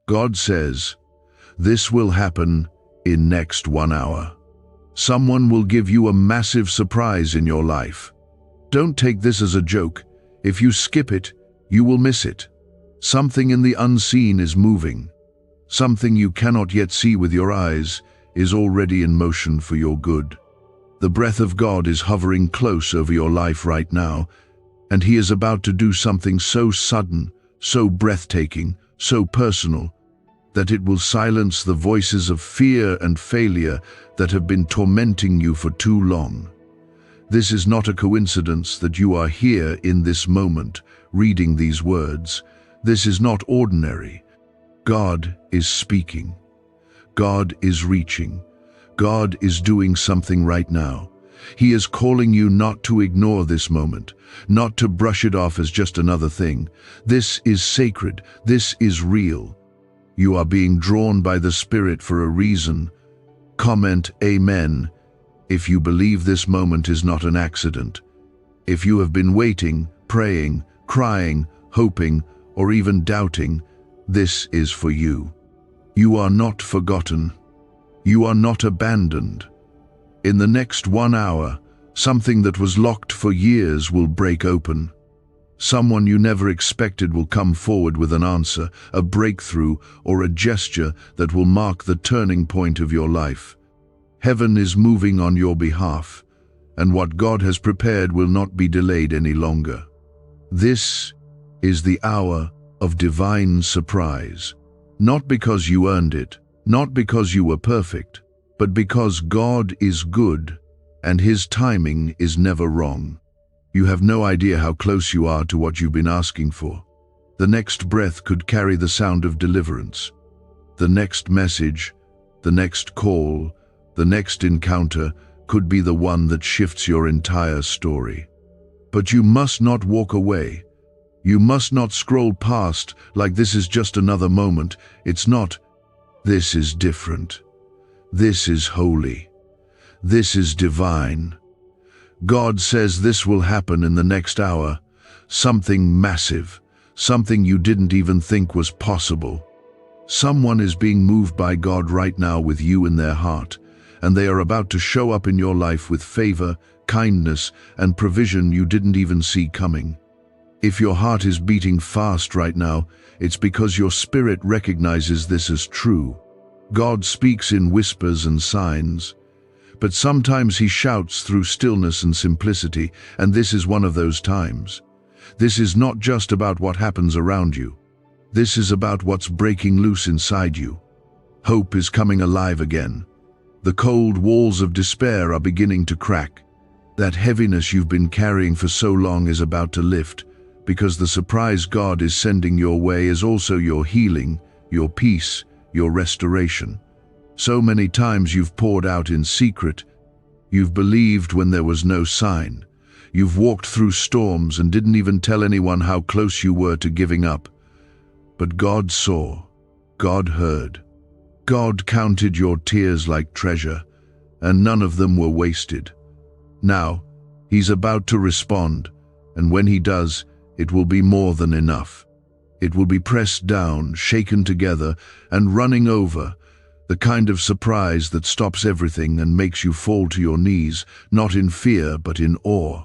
God says, this will happen in next 1 hour. Someone will give you a massive surprise in your life. Don't take this as a joke. If you skip it, you will miss it. Something in the unseen is moving. Something you cannot yet see with your eyes is already in motion for your good. The breath of God is hovering close over your life right now, and He is about to do something so sudden, so breathtaking, so personal, that it will silence the voices of fear and failure that have been tormenting you for too long. This is not a coincidence that you are here in this moment, reading these words. This is not ordinary. God is speaking. God is reaching. God is doing something right now. He is calling you not to ignore this moment, not to brush it off as just another thing. This is sacred. This is real. You are being drawn by the Spirit for a reason. Comment Amen if you believe this moment is not an accident. If you have been waiting, praying, crying, hoping, or even doubting, this is for you. You are not forgotten. You are not abandoned. In the next 1 hour, something that was locked for years will break open. Someone you never expected will come forward with an answer, a breakthrough, or a gesture that will mark the turning point of your life. Heaven is moving on your behalf, and what God has prepared will not be delayed any longer. This is the hour of divine surprise, not because you earned it, not because you were perfect, but because God is good and His timing is never wrong. You have no idea how close you are to what you've been asking for. The next breath could carry the sound of deliverance. The next message, the next call, the next encounter could be the one that shifts your entire story. But you must not walk away. You must not scroll past like this is just another moment. It's not. This is different. This is holy. This is divine. God says this will happen in the next hour. Something massive. Something you didn't even think was possible. Someone is being moved by God right now with you in their heart, and they are about to show up in your life with favor, kindness, and provision you didn't even see coming. If your heart is beating fast right now, it's because your spirit recognizes this as true. God speaks in whispers and signs, but sometimes He shouts through stillness and simplicity, and this is one of those times. This is not just about what happens around you. This is about what's breaking loose inside you. Hope is coming alive again. The cold walls of despair are beginning to crack. That heaviness you've been carrying for so long is about to lift, because the surprise God is sending your way is also your healing, your peace, your restoration. So many times you've poured out in secret. You've believed when there was no sign. You've walked through storms and didn't even tell anyone how close you were to giving up. But God saw. God heard. God counted your tears like treasure, and none of them were wasted. Now, He's about to respond, and when He does, it will be more than enough. It will be pressed down, shaken together, and running over, the kind of surprise that stops everything and makes you fall to your knees, not in fear but in awe.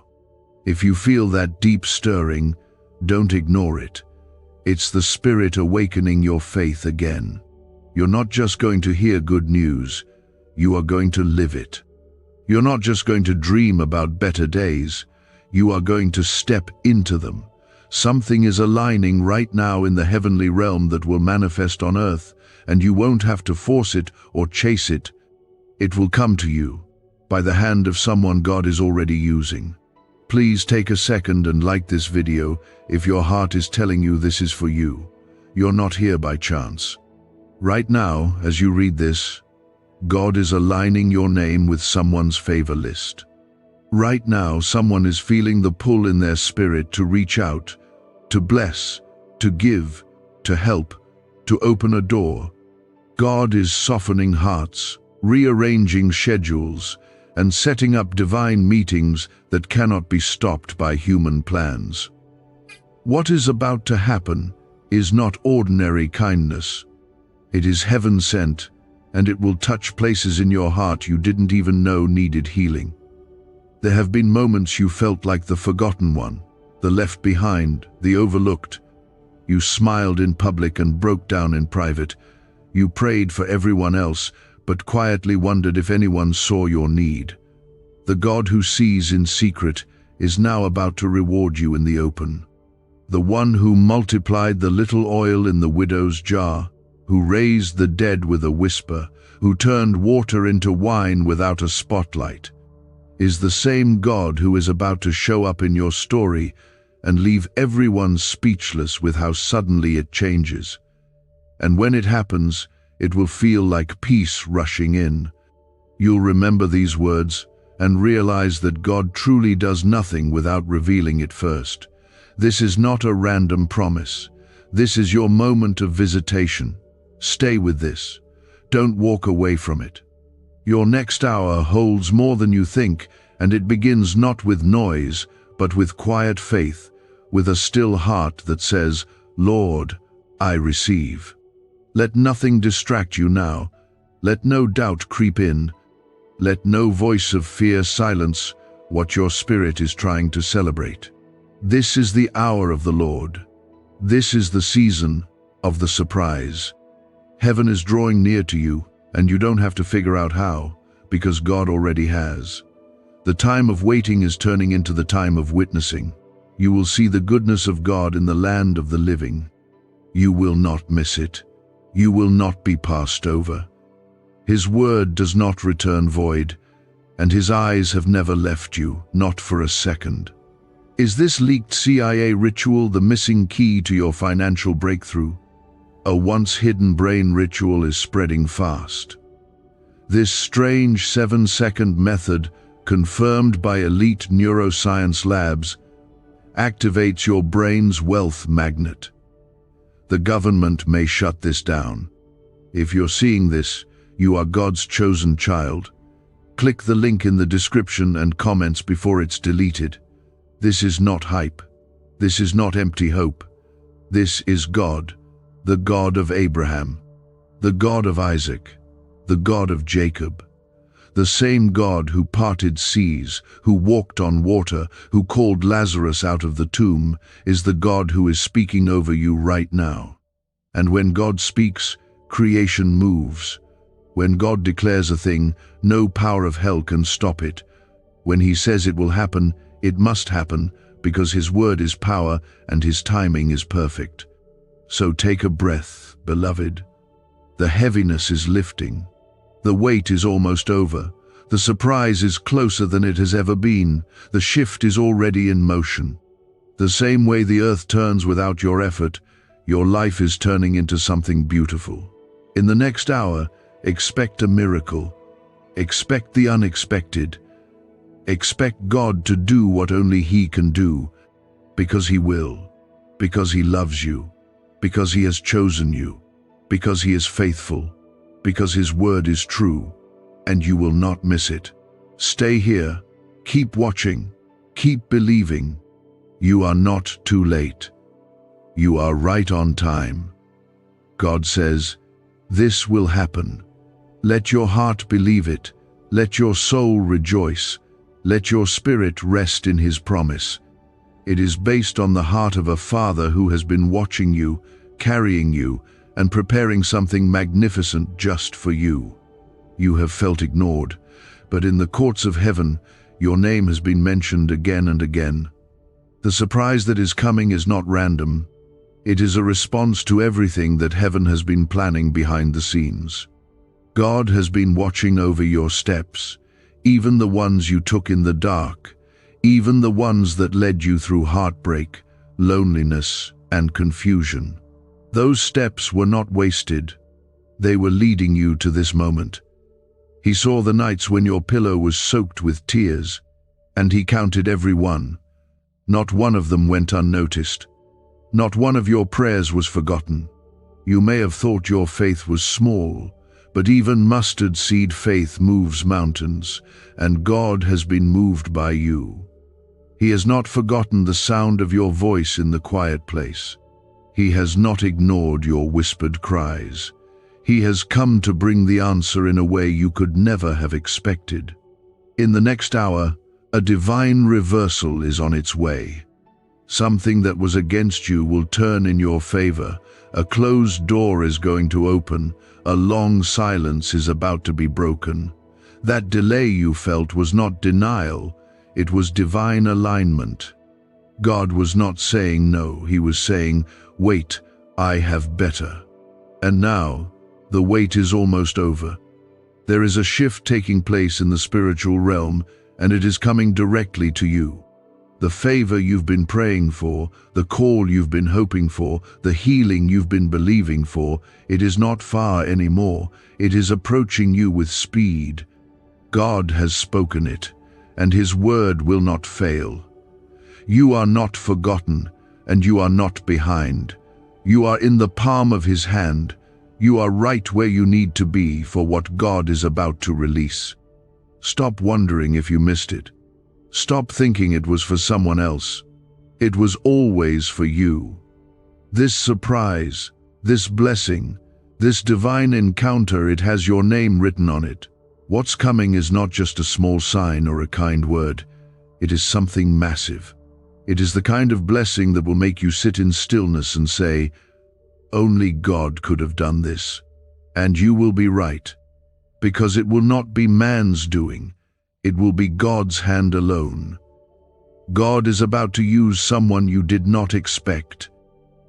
If you feel that deep stirring, don't ignore it. It's the Spirit awakening your faith again. You're not just going to hear good news, you are going to live it. You're not just going to dream about better days, you are going to step into them. Something is aligning right now in the heavenly realm that will manifest on earth, and you won't have to force it or chase it. It will come to you, by the hand of someone God is already using. Please take a second and like this video if your heart is telling you this is for you. You're not here by chance. Right now, as you read this, God is aligning your name with someone's favor list. Right now, someone is feeling the pull in their spirit to reach out, to bless, to give, to help, to open a door. God is softening hearts, rearranging schedules, and setting up divine meetings that cannot be stopped by human plans. What is about to happen is not ordinary kindness. It is heaven sent, and it will touch places in your heart you didn't even know needed healing. There have been moments you felt like the forgotten one, the left behind, the overlooked. You smiled in public and broke down in private. You prayed for everyone else, but quietly wondered if anyone saw your need. The God who sees in secret is now about to reward you in the open. The one who multiplied the little oil in the widow's jar, who raised the dead with a whisper, who turned water into wine without a spotlight, is the same God who is about to show up in your story and leave everyone speechless with how suddenly it changes. And when it happens, it will feel like peace rushing in. You'll remember these words and realize that God truly does nothing without revealing it first. This is not a random promise. This is your moment of visitation. Stay with this. Don't walk away from it. Your next hour holds more than you think, and it begins not with noise, but with quiet faith, with a still heart that says, "Lord, I receive." Let nothing distract you now. Let no doubt creep in. Let no voice of fear silence what your spirit is trying to celebrate. This is the hour of the Lord. This is the season of the surprise. Heaven is drawing near to you, and you don't have to figure out how, because God already has. The time of waiting is turning into the time of witnessing. You will see the goodness of God in the land of the living. You will not miss it. You will not be passed over. His word does not return void, and his eyes have never left you, not for a second. Is this leaked CIA ritual the missing key to your financial breakthrough? A once hidden brain ritual is spreading fast. This strange 7-second method, confirmed by elite neuroscience labs, activates your brain's wealth magnet. The government may shut this down. If you're seeing this, you are God's chosen child. Click the link in the description and comments before it's deleted. This is not hype. This is not empty hope. This is God, the God of Abraham, the God of Isaac, the God of Jacob. The same God who parted seas, who walked on water, who called Lazarus out of the tomb, is the God who is speaking over you right now. And when God speaks, creation moves. When God declares a thing, no power of hell can stop it. When he says it will happen, it must happen, because his word is power and his timing is perfect. So take a breath, beloved. The heaviness is lifting. The wait is almost over. The surprise is closer than it has ever been. The shift is already in motion. The same way the earth turns without your effort, your life is turning into something beautiful. In the next hour, expect a miracle. Expect the unexpected. Expect God to do what only he can do, because he will, because he loves you, because he has chosen you, because he is faithful, because his word is true, and you will not miss it. Stay here, keep watching, keep believing. You are not too late. You are right on time. God says, this will happen. Let your heart believe it. Let your soul rejoice. Let your spirit rest in his promise. It is based on the heart of a father who has been watching you, carrying you, and preparing something magnificent just for you. You have felt ignored, but in the courts of heaven, your name has been mentioned again and again. The surprise that is coming is not random. It is a response to everything that heaven has been planning behind the scenes. God has been watching over your steps, even the ones you took in the dark, even the ones that led you through heartbreak, loneliness, and confusion. Those steps were not wasted. They were leading you to this moment. He saw the nights when your pillow was soaked with tears, and he counted every one. Not one of them went unnoticed. Not one of your prayers was forgotten. You may have thought your faith was small, but even mustard seed faith moves mountains, and God has been moved by you. He has not forgotten the sound of your voice in the quiet place. He has not ignored your whispered cries. He has come to bring the answer in a way you could never have expected. In the next hour, a divine reversal is on its way. Something that was against you will turn in your favor. A closed door is going to open. A long silence is about to be broken. That delay you felt was not denial, it was divine alignment. God was not saying no, he was saying, wait, I have better. And now, the wait is almost over. There is a shift taking place in the spiritual realm, and it is coming directly to you. The favor you've been praying for, the call you've been hoping for, the healing you've been believing for, it is not far anymore. It is approaching you with speed. God has spoken it, and his word will not fail. You are not forgotten, and you are not behind. You are in the palm of his hand. You are right where you need to be for what God is about to release. Stop wondering if you missed it. Stop thinking it was for someone else. It was always for you. This surprise, this blessing, this divine encounter, it has your name written on it. What's coming is not just a small sign or a kind word. It is something massive. It is the kind of blessing that will make you sit in stillness and say, only God could have done this. And you will be right, because it will not be man's doing. It will be God's hand alone. God is about to use someone you did not expect.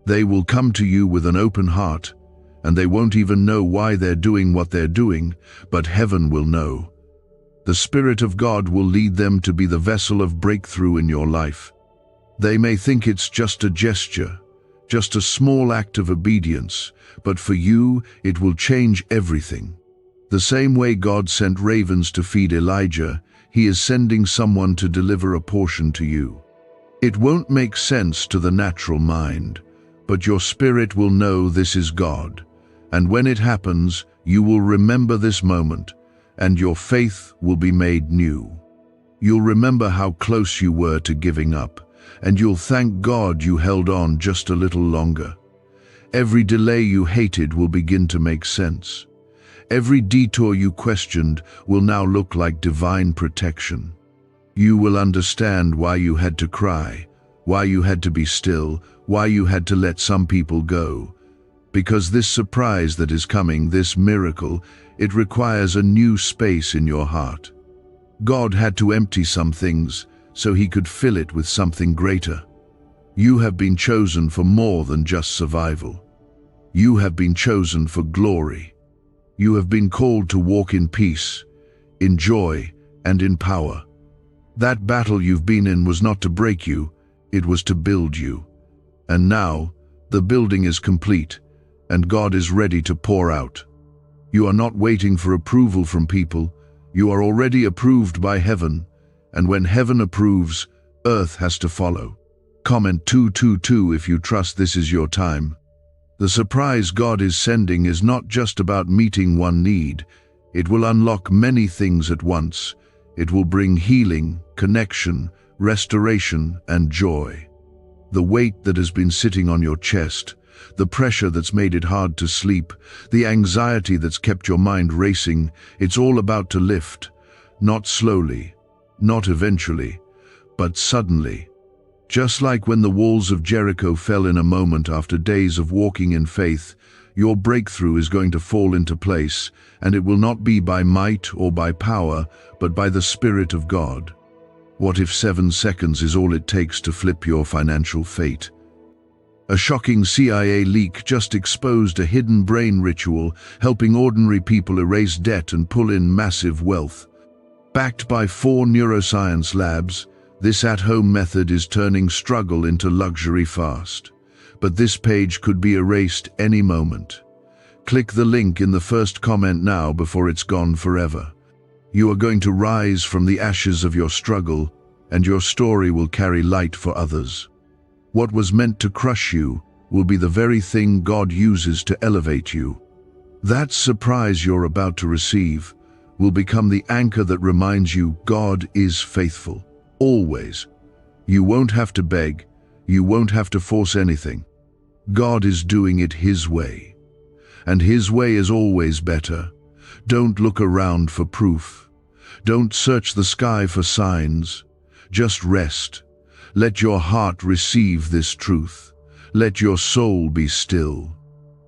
They will come to you with an open heart, and they won't even know why they're doing what they're doing, but heaven will know. The Spirit of God will lead them to be the vessel of breakthrough in your life. They may think it's just a gesture, just a small act of obedience, but for you, it will change everything. The same way God sent ravens to feed Elijah, he is sending someone to deliver a portion to you. It won't make sense to the natural mind, but your spirit will know this is God. And when it happens, you will remember this moment, and your faith will be made new. You'll remember how close you were to giving up, and you'll thank God you held on just a little longer. Every delay you hated will begin to make sense. Every detour you questioned will now look like divine protection. You will understand why you had to cry, why you had to be still, why you had to let some people go. Because this surprise that is coming, this miracle, it requires a new space in your heart. God had to empty some things so he could fill it with something greater. You have been chosen for more than just survival. You have been chosen for glory. You have been called to walk in peace, in joy, and in power. That battle you've been in was not to break you, it was to build you. And now, the building is complete, and God is ready to pour out. You are not waiting for approval from people, you are already approved by heaven, and when heaven approves, earth has to follow. Comment 222 if you trust this is your time. The surprise God is sending is not just about meeting one need. It will unlock many things at once. It will bring healing, connection, restoration, and joy. The weight that has been sitting on your chest, the pressure that's made it hard to sleep, the anxiety that's kept your mind racing, it's all about to lift. Not slowly, not eventually, but suddenly. Just like when the walls of Jericho fell in a moment after days of walking in faith, your breakthrough is going to fall into place, and it will not be by might or by power, but by the Spirit of God. What if 7 seconds is all it takes to flip your financial fate? A shocking CIA leak just exposed a hidden brain ritual helping ordinary people erase debt and pull in massive wealth. Backed by 4 neuroscience labs, this at-home method is turning struggle into luxury fast. But this page could be erased any moment. Click the link in the first comment now before it's gone forever. You are going to rise from the ashes of your struggle, and your story will carry light for others. What was meant to crush you will be the very thing God uses to elevate you. That surprise you're about to receive will become the anchor that reminds you God is faithful. Always. You won't have to beg. You won't have to force anything. God is doing it His way. and His way is always better. Don't look around for proof. Don't search the sky for signs. Just rest. Let your heart receive this truth. Let your soul be still.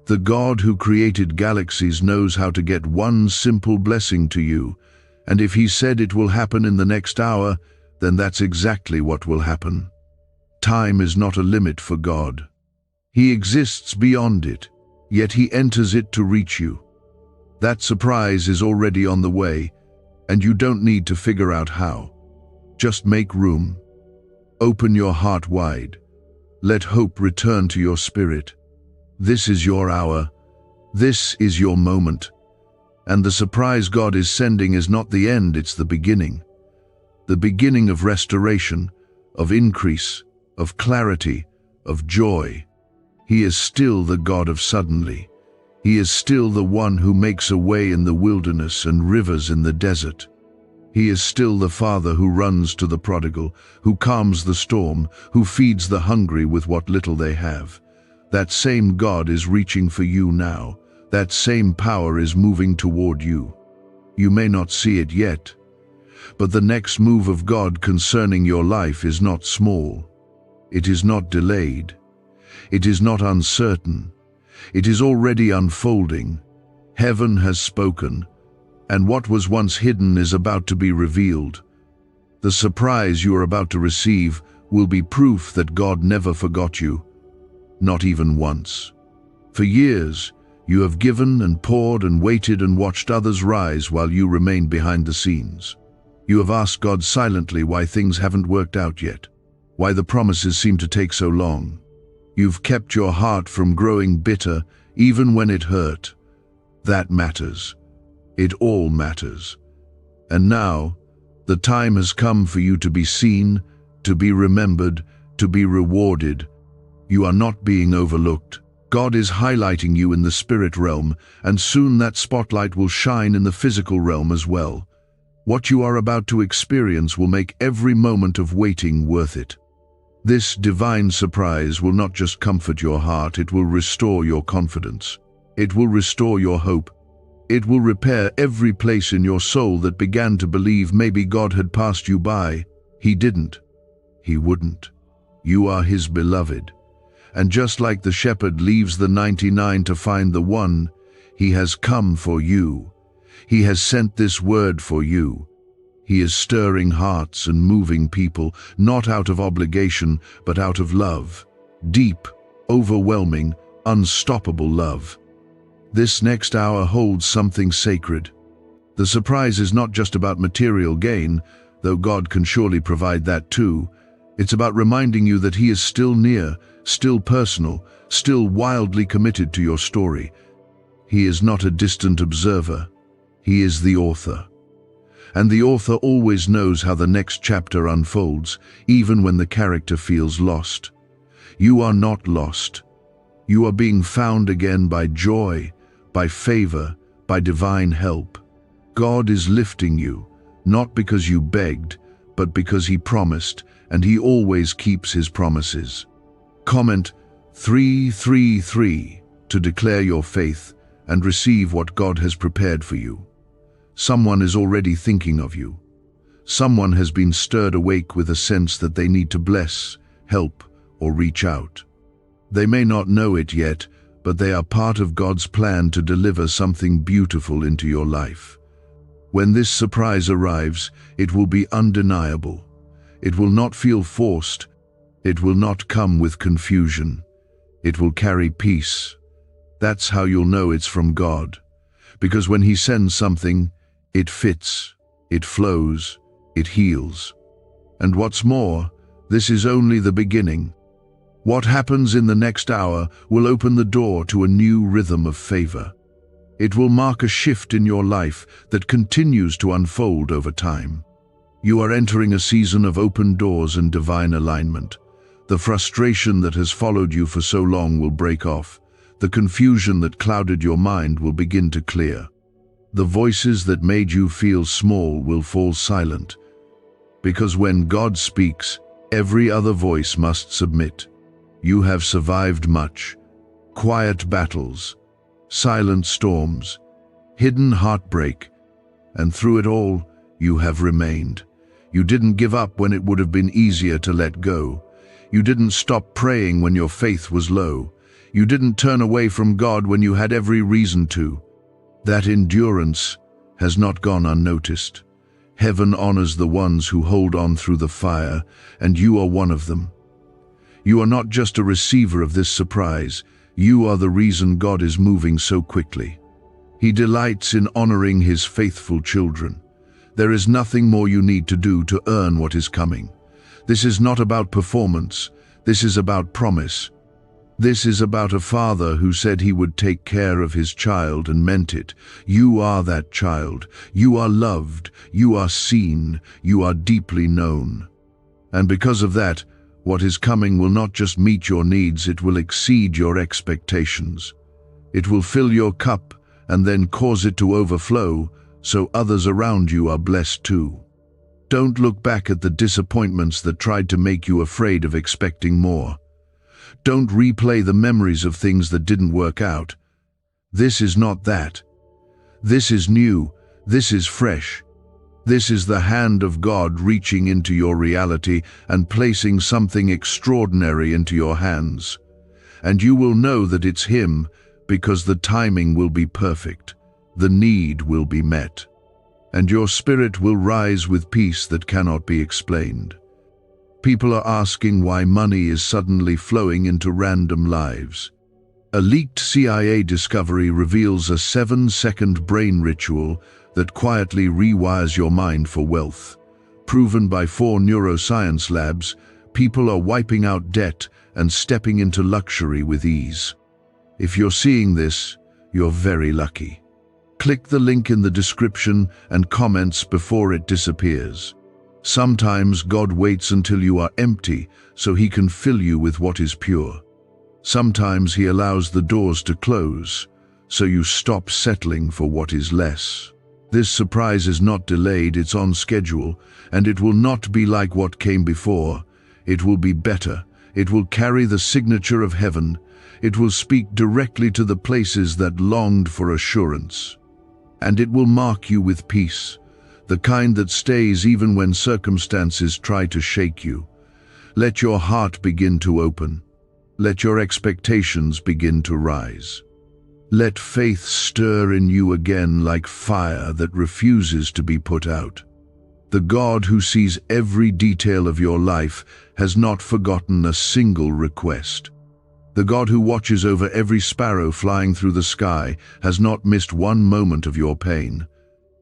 The God who created galaxies knows how to get one simple blessing to you, and if He said it will happen in the next hour, then that's exactly what will happen. Time is not a limit for God. He exists beyond it, yet He enters it to reach you. That surprise is already on the way, and you don't need to figure out how. Just make room. Open your heart wide. Let hope return to your spirit. This is your hour. This is your moment. And the surprise God is sending is not the end, it's the beginning. The beginning of restoration, of increase, of clarity, of joy. He is still the God of suddenly. He is still the one who makes a way in the wilderness and rivers in the desert. He is still the Father who runs to the prodigal, who calms the storm, who feeds the hungry with what little they have. That same God is reaching for you now. That same power is moving toward you. You may not see it yet, but the next move of God concerning your life is not small. It is not delayed. It is not uncertain. It is already unfolding. Heaven has spoken, and what was once hidden is about to be revealed. The surprise you are about to receive will be proof that God never forgot you, not even once. For years, you have given and poured and waited and watched others rise while you remained behind the scenes. You have asked God silently why things haven't worked out yet, why the promises seem to take so long. You've kept your heart from growing bitter even when it hurt. That matters. It all matters. And now, the time has come for you to be seen, to be remembered, to be rewarded. You are not being overlooked. God is highlighting you in the spirit realm, and soon that spotlight will shine in the physical realm as well. What you are about to experience will make every moment of waiting worth it. This divine surprise will not just comfort your heart, it will restore your confidence. It will restore your hope. It will repair every place in your soul that began to believe maybe God had passed you by. He didn't. He wouldn't. You are His beloved. And just like the shepherd leaves the 99 to find the one, He has come for you. He has sent this word for you. He is stirring hearts and moving people, not out of obligation, but out of love. Deep, overwhelming, unstoppable love. This next hour holds something sacred. The surprise is not just about material gain, though God can surely provide that too. It's about reminding you that He is still near, still personal, still wildly committed to your story. He is not a distant observer. He is the author. And the author always knows how the next chapter unfolds, even when the character feels lost. You are not lost. You are being found again by joy, by favor, by divine help. God is lifting you, not because you begged, but because He promised, and He always keeps His promises. Comment 333 to declare your faith and receive what God has prepared for you. Someone is already thinking of you. Someone has been stirred awake with a sense that they need to bless, help, or reach out. They may not know it yet, but they are part of God's plan to deliver something beautiful into your life. When this surprise arrives, it will be undeniable. It will not feel forced. It will not come with confusion. It will carry peace. That's how you'll know it's from God. Because when He sends something, it fits, it flows, it heals. And what's more, this is only the beginning. What happens in the next hour will open the door to a new rhythm of favor. It will mark a shift in your life that continues to unfold over time. You are entering a season of open doors and divine alignment. The frustration that has followed you for so long will break off. The confusion that clouded your mind will begin to clear. The voices that made you feel small will fall silent. Because when God speaks, every other voice must submit. You have survived much, quiet battles, silent storms, hidden heartbreak, and through it all, you have remained. You didn't give up when it would have been easier to let go. You didn't stop praying when your faith was low. You didn't turn away from God when you had every reason to. That endurance has not gone unnoticed. Heaven honors the ones who hold on through the fire, and you are one of them. You are not just a receiver of this surprise, you are the reason God is moving so quickly. He delights in honoring His faithful children. There is nothing more you need to do to earn what is coming. This is not about performance, this is about promise. This is about a father who said He would take care of His child and meant it. You are that child. You are loved. You are seen. You are deeply known. And because of that, what is coming will not just meet your needs, it will exceed your expectations. It will fill your cup and then cause it to overflow, so others around you are blessed too. Don't look back at the disappointments that tried to make you afraid of expecting more. Don't replay the memories of things that didn't work out. This is not that. This is new. This is fresh. This is the hand of God reaching into your reality and placing something extraordinary into your hands. And you will know that it's Him because the timing will be perfect. The need will be met. And your spirit will rise with peace that cannot be explained. People are asking why money is suddenly flowing into random lives. A leaked CIA discovery reveals a 7-second brain ritual that quietly rewires your mind for wealth. Proven by 4 neuroscience labs, people are wiping out debt and stepping into luxury with ease. If you're seeing this, you're very lucky. Click the link in the description and comments before it disappears. Sometimes God waits until you are empty so He can fill you with what is pure. Sometimes He allows the doors to close so you stop settling for what is less. This surprise is not delayed, it's on schedule, and it will not be like what came before. It will be better. It will carry the signature of heaven. It will speak directly to the places that longed for assurance. And it will mark you with peace, the kind that stays even when circumstances try to shake you. Let your heart begin to open. Let your expectations begin to rise. Let faith stir in you again like fire that refuses to be put out. The God who sees every detail of your life has not forgotten a single request. The God who watches over every sparrow flying through the sky has not missed one moment of your pain.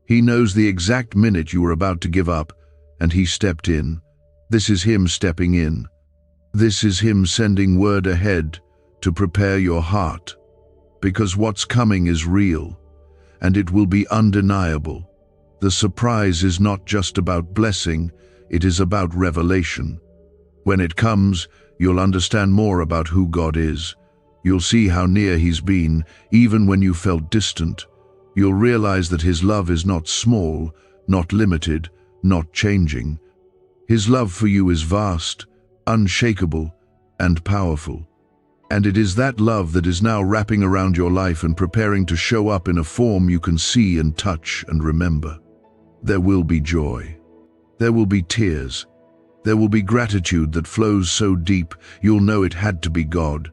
He knows the exact minute you were about to give up, and He stepped in. This is Him stepping in. This is Him sending word ahead to prepare your heart. Because what's coming is real, and it will be undeniable. The surprise is not just about blessing, it is about revelation. When it comes, you'll understand more about who God is. You'll see how near He's been, even when you felt distant. You'll realize that His love is not small, not limited, not changing. His love for you is vast, unshakable, and powerful. And it is that love that is now wrapping around your life and preparing to show up in a form you can see and touch and remember. There will be joy. There will be tears. There will be gratitude that flows so deep you'll know it had to be God.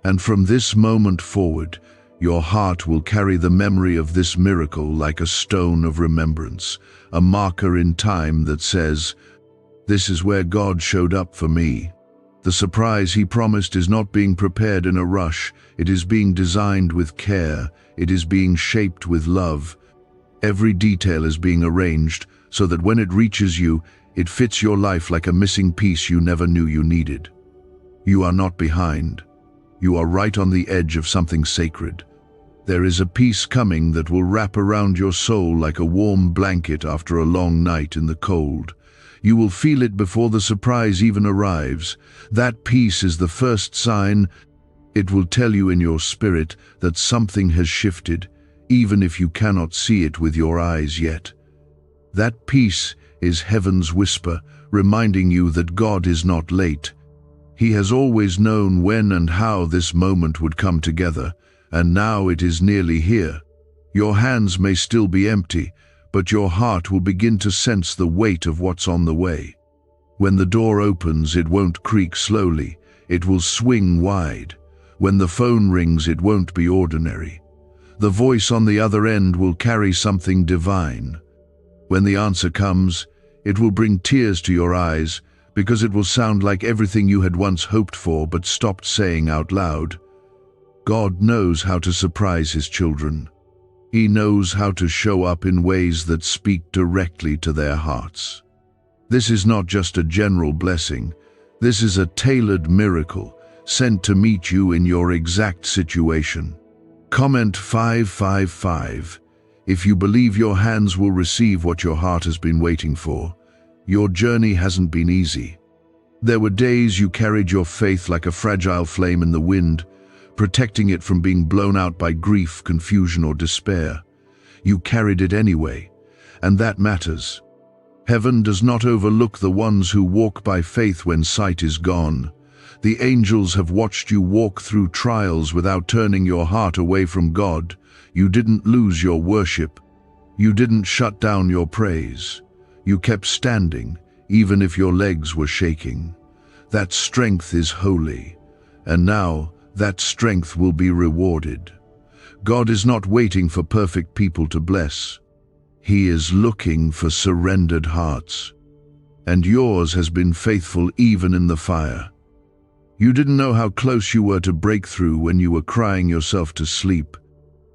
And from this moment forward, your heart will carry the memory of this miracle like a stone of remembrance, a marker in time that says, "This is where God showed up for me." The surprise He promised is not being prepared in a rush. It is being designed with care. It is being shaped with love. Every detail is being arranged so that when it reaches you, it fits your life like a missing piece you never knew you needed. You are not behind. You are right on the edge of something sacred. There is a peace coming that will wrap around your soul like a warm blanket after a long night in the cold. You will feel it before the surprise even arrives. That peace is the first sign. It will tell you in your spirit that something has shifted, even if you cannot see it with your eyes yet. That peace is heaven's whisper, reminding you that God is not late. He has always known when and how this moment would come together, and now it is nearly here. Your hands may still be empty, but your heart will begin to sense the weight of what's on the way. When the door opens, it won't creak slowly, it will swing wide. When the phone rings, it won't be ordinary. The voice on the other end will carry something divine. When the answer comes, it will bring tears to your eyes, because it will sound like everything you had once hoped for but stopped saying out loud. God knows how to surprise His children. He knows how to show up in ways that speak directly to their hearts. This is not just a general blessing. This is a tailored miracle sent to meet you in your exact situation. Comment 555 if you believe your hands will receive what your heart has been waiting for. Your journey hasn't been easy. There were days you carried your faith like a fragile flame in the wind, protecting it from being blown out by grief, confusion, or despair. You carried it anyway, and that matters. Heaven does not overlook the ones who walk by faith when sight is gone. The angels have watched you walk through trials without turning your heart away from God. You didn't lose your worship. You didn't shut down your praise. You kept standing, even if your legs were shaking. That strength is holy, and now that strength will be rewarded. God is not waiting for perfect people to bless. He is looking for surrendered hearts. And yours has been faithful even in the fire. You didn't know how close you were to breakthrough when you were crying yourself to sleep.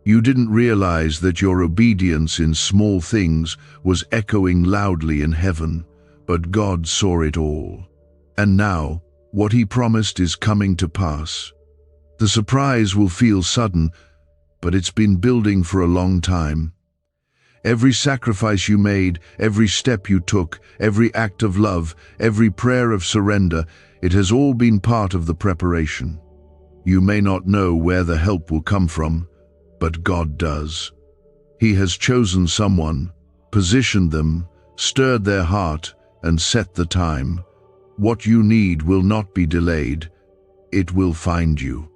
You didn't realize that your obedience in small things was echoing loudly in heaven, but God saw it all. And now, what He promised is coming to pass. The surprise will feel sudden, but it's been building for a long time. Every sacrifice you made, every step you took, every act of love, every prayer of surrender, it has all been part of the preparation. You may not know where the help will come from, but God does. He has chosen someone, positioned them, stirred their heart, and set the time. What you need will not be delayed. It will find you.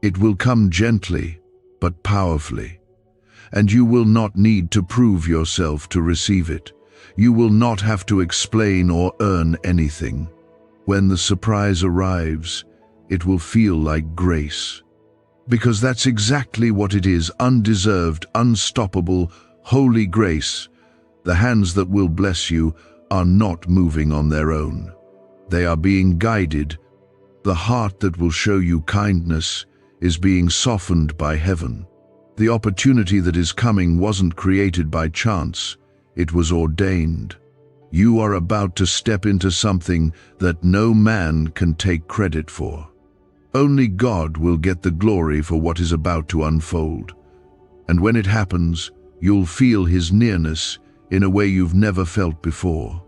It will come gently, but powerfully. And you will not need to prove yourself to receive it. You will not have to explain or earn anything. When the surprise arrives, it will feel like grace. Because that's exactly what it is: undeserved, unstoppable, holy grace. The hands that will bless you are not moving on their own. They are being guided. The heart that will show you kindness is being softened by heaven. The opportunity that is coming wasn't created by chance, it was ordained. You are about to step into something that no man can take credit for. Only God will get the glory for what is about to unfold. And when it happens, you'll feel His nearness in a way you've never felt before.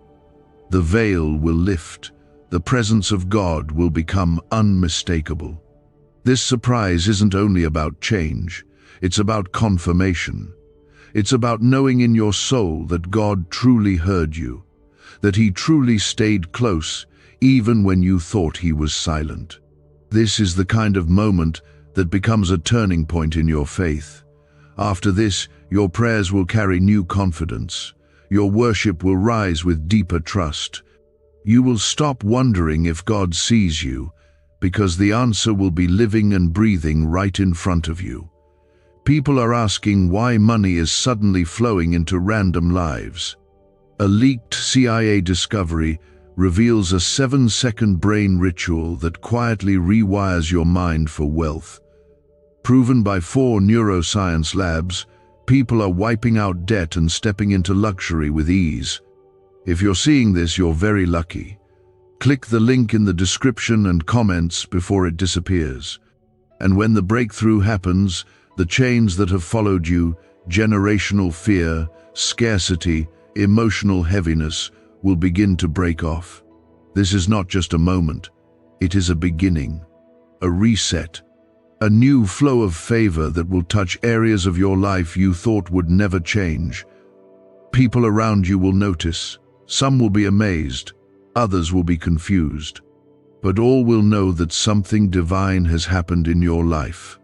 The veil will lift. The presence of God will become unmistakable. This surprise isn't only about change. It's about confirmation. It's about knowing in your soul that God truly heard you, that He truly stayed close even when you thought He was silent. This is the kind of moment that becomes a turning point in your faith. After this, your prayers will carry new confidence. Your worship will rise with deeper trust. You will stop wondering if God sees you, because the answer will be living and breathing right in front of you. People are asking why money is suddenly flowing into random lives. A leaked CIA discovery reveals a 7-second brain ritual that quietly rewires your mind for wealth. Proven by 4 neuroscience labs, people are wiping out debt and stepping into luxury with ease. If you're seeing this, you're very lucky. Click the link in the description and comments before it disappears. And when the breakthrough happens, the chains that have followed you, generational fear, scarcity, emotional heaviness, will begin to break off. This is not just a moment, it is a beginning, a reset, a new flow of favor that will touch areas of your life you thought would never change. People around you will notice, some will be amazed, others will be confused, but all will know that something divine has happened in your life.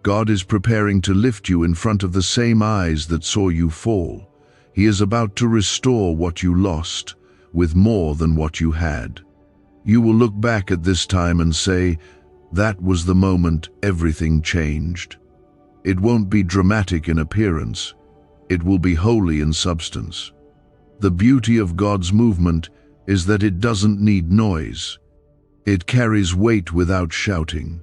God is preparing to lift you in front of the same eyes that saw you fall. He is about to restore what you lost with more than what you had. You will look back at this time and say, that was the moment everything changed. It won't be dramatic in appearance. It will be holy in substance. The beauty of God's movement is that it doesn't need noise. It carries weight without shouting.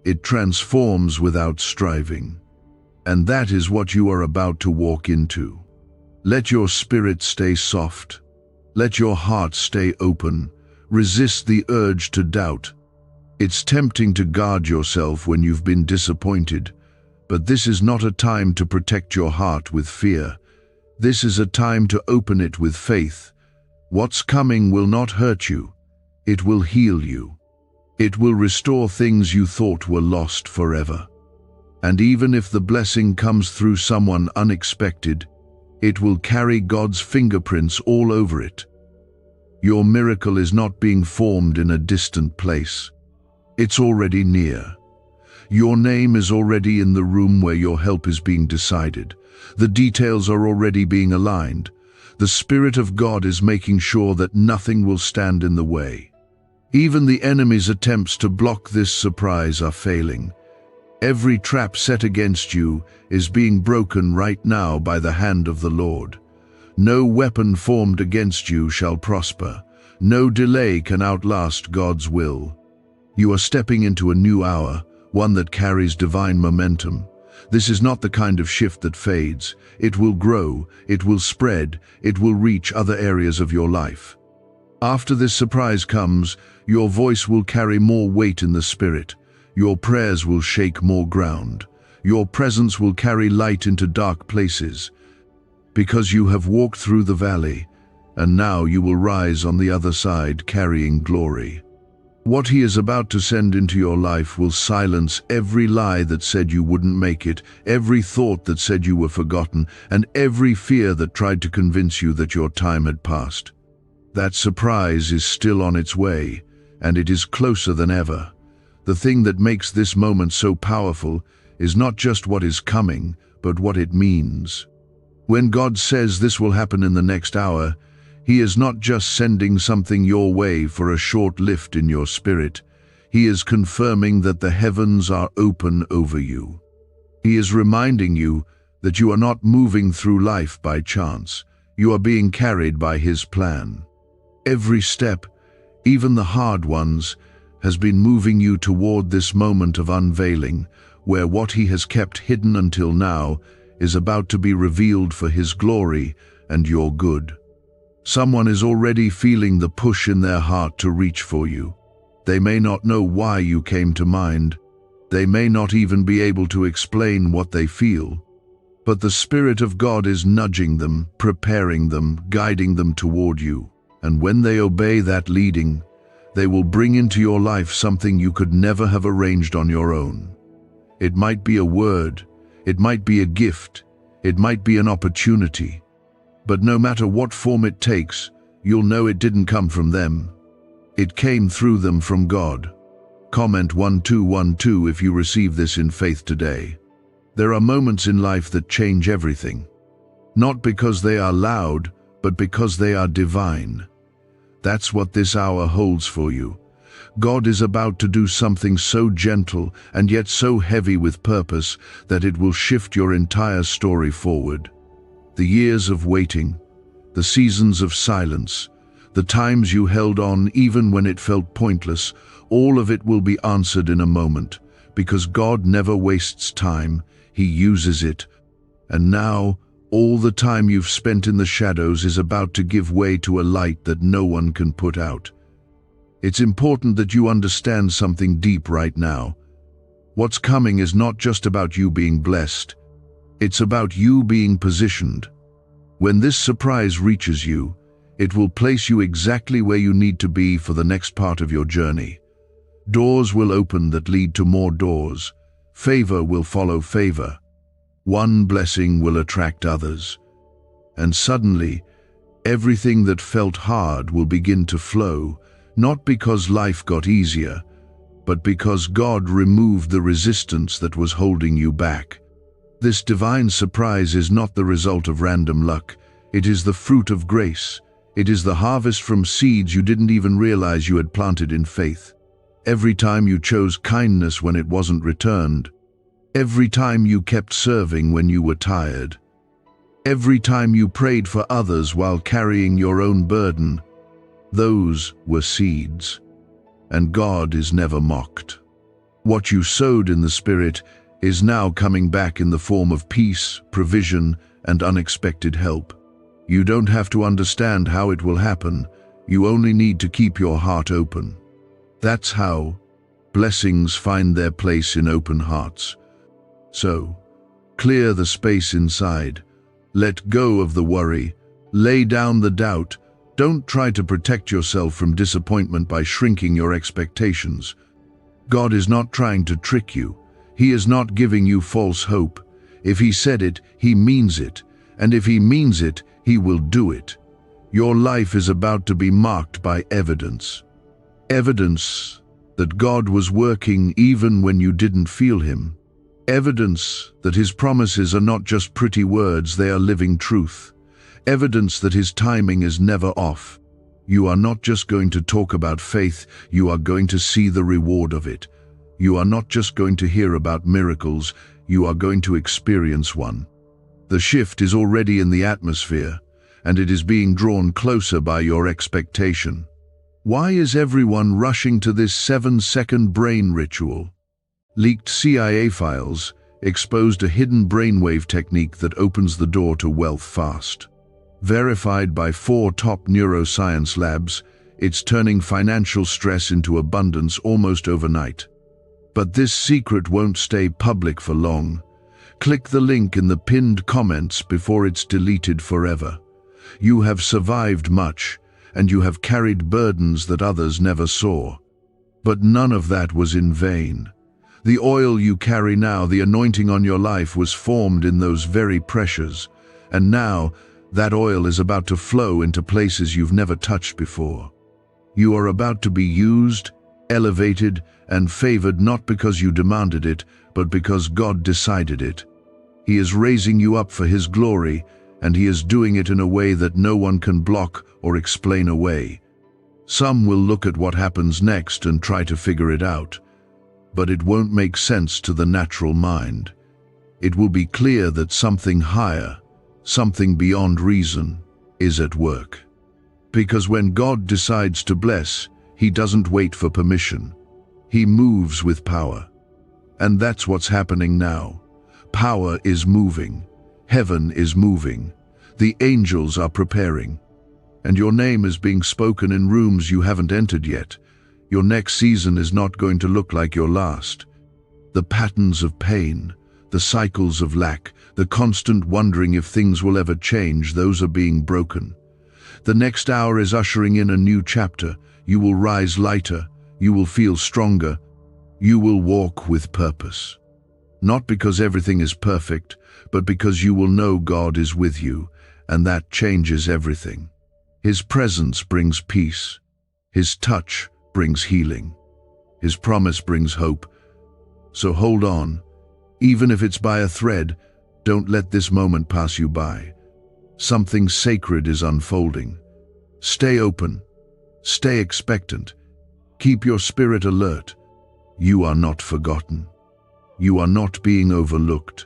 It transforms without striving. And that is what you are about to walk into. Let your spirit stay soft. Let your heart stay open. Resist the urge to doubt. It's tempting to guard yourself when you've been disappointed, but this is not a time to protect your heart with fear. This is a time to open it with faith. What's coming will not hurt you. It will heal you. It will restore things you thought were lost forever. And even if the blessing comes through someone unexpected, it will carry God's fingerprints all over it. Your miracle is not being formed in a distant place. It's already near. Your name is already in the room where your help is being decided. The details are already being aligned. The Spirit of God is making sure that nothing will stand in the way. Even the enemy's attempts to block this surprise are failing. Every trap set against you is being broken right now by the hand of the Lord. No weapon formed against you shall prosper. No delay can outlast God's will. You are stepping into a new hour, one that carries divine momentum. This is not the kind of shift that fades. It will grow, it will spread, it will reach other areas of your life. After this surprise comes, your voice will carry more weight in the Spirit. Your prayers will shake more ground. Your presence will carry light into dark places. Because you have walked through the valley, and now you will rise on the other side carrying glory. What He is about to send into your life will silence every lie that said you wouldn't make it, every thought that said you were forgotten, and every fear that tried to convince you that your time had passed. That surprise is still on its way, and it is closer than ever. The thing that makes this moment so powerful is not just what is coming, but what it means. When God says this will happen in the next hour, He is not just sending something your way for a short lift in your spirit. He is confirming that the heavens are open over you. He is reminding you that you are not moving through life by chance. You are being carried by His plan. Every step, even the hard ones, has been moving you toward this moment of unveiling, where what He has kept hidden until now is about to be revealed for His glory and your good. Someone is already feeling the push in their heart to reach for you. They may not know why you came to mind. They may not even be able to explain what they feel. But the Spirit of God is nudging them, preparing them, guiding them toward you. And when they obey that leading, they will bring into your life something you could never have arranged on your own. It might be a word, it might be a gift, it might be an opportunity. But no matter what form it takes, you'll know it didn't come from them. It came through them from God. Comment 1212 if you receive this in faith today. There are moments in life that change everything. Not because they are loud, but because they are divine. That's what this hour holds for you. God is about to do something so gentle and yet so heavy with purpose that it will shift your entire story forward. The years of waiting, the seasons of silence, the times you held on even when it felt pointless, all of it will be answered in a moment, because God never wastes time, He uses it. And now, all the time you've spent in the shadows is about to give way to a light that no one can put out. It's important that you understand something deep right now. What's coming is not just about you being blessed. It's about you being positioned. When this surprise reaches you, it will place you exactly where you need to be for the next part of your journey. Doors will open that lead to more doors. Favor will follow favor. One blessing will attract others. And suddenly, everything that felt hard will begin to flow, not because life got easier, but because God removed the resistance that was holding you back. This divine surprise is not the result of random luck. It is the fruit of grace. It is the harvest from seeds you didn't even realize you had planted in faith. Every time you chose kindness when it wasn't returned, every time you kept serving when you were tired, every time you prayed for others while carrying your own burden, those were seeds. And God is never mocked. What you sowed in the Spirit is now coming back in the form of peace, provision, and unexpected help. You don't have to understand how it will happen. You only need to keep your heart open. That's how blessings find their place in open hearts. So, clear the space inside. Let go of the worry. Lay down the doubt. Don't try to protect yourself from disappointment by shrinking your expectations. God is not trying to trick you. He is not giving you false hope. If He said it, He means it. And if He means it, He will do it. Your life is about to be marked by evidence. Evidence that God was working even when you didn't feel Him. Evidence that His promises are not just pretty words, they are living truth. Evidence that His timing is never off. You are not just going to talk about faith, you are going to see the reward of it. You are not just going to hear about miracles, you are going to experience one. The shift is already in the atmosphere, and it is being drawn closer by your expectation. Why is everyone rushing to this 7-second brain ritual? Leaked CIA files exposed a hidden brainwave technique that opens the door to wealth fast. Verified by 4 top neuroscience labs, it's turning financial stress into abundance almost overnight. But this secret won't stay public for long. Click the link in the pinned comments before it's deleted forever. You have survived much, and you have carried burdens that others never saw. But none of that was in vain. The oil you carry now, the anointing on your life, was formed in those very pressures, and now that oil is about to flow into places you've never touched before. You are about to be used, elevated, and favored not because you demanded it, but because God decided it. He is raising you up for His glory, and He is doing it in a way that no one can block or explain away. Some will look at what happens next and try to figure it out, but it won't make sense to the natural mind. It will be clear that something higher, something beyond reason, is at work. Because when God decides to bless, He doesn't wait for permission. He moves with power. And that's what's happening now. Power is moving. Heaven is moving. The angels are preparing. And your name is being spoken in rooms you haven't entered yet. Your next season is not going to look like your last. The patterns of pain, the cycles of lack, the constant wondering if things will ever change, those are being broken. The next hour is ushering in a new chapter. You will rise lighter. You will feel stronger. You will walk with purpose. Not because everything is perfect, but because you will know God is with you, and that changes everything. His presence brings peace. His touch brings healing. His promise brings hope. So hold on. Even if it's by a thread, don't let this moment pass you by. Something sacred is unfolding. Stay open. Stay expectant. Keep your spirit alert. You are not forgotten. You are not being overlooked.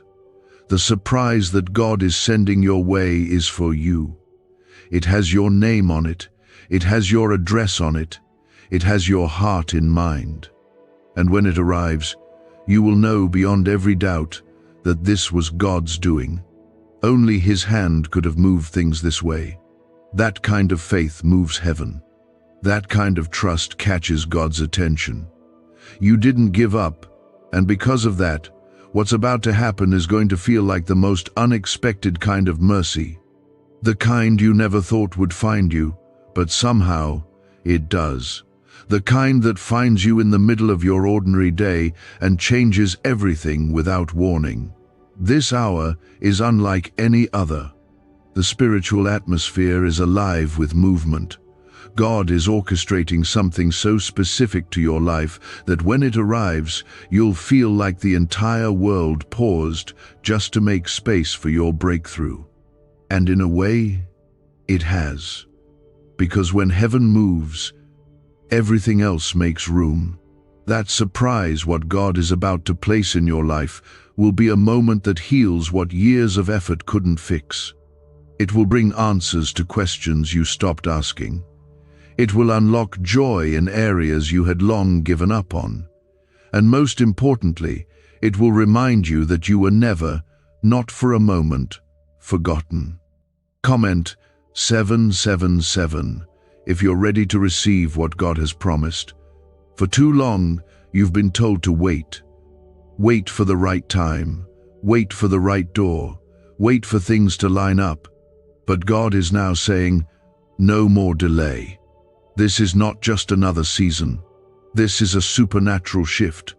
The surprise that God is sending your way is for you. It has your name on it. It has your address on it. It has your heart in mind. And when it arrives, you will know beyond every doubt that this was God's doing. Only His hand could have moved things this way. That kind of faith moves heaven. That kind of trust catches God's attention. You didn't give up, and because of that, what's about to happen is going to feel like the most unexpected kind of mercy. The kind you never thought would find you, but somehow it does. The kind that finds you in the middle of your ordinary day and changes everything without warning. This hour is unlike any other. The spiritual atmosphere is alive with movement. God is orchestrating something so specific to your life that when it arrives, you'll feel like the entire world paused just to make space for your breakthrough. And in a way, it has. Because when heaven moves, everything else makes room. That surprise, what God is about to place in your life, will be a moment that heals what years of effort couldn't fix. It will bring answers to questions you stopped asking. It will unlock joy in areas you had long given up on. And most importantly, it will remind you that you were never, not for a moment, forgotten. Comment 777 if you're ready to receive what God has promised. For too long, you've been told to wait. Wait for the right time. Wait for the right door. Wait for things to line up. But God is now saying, no more delay. This is not just another season. This is a supernatural shift.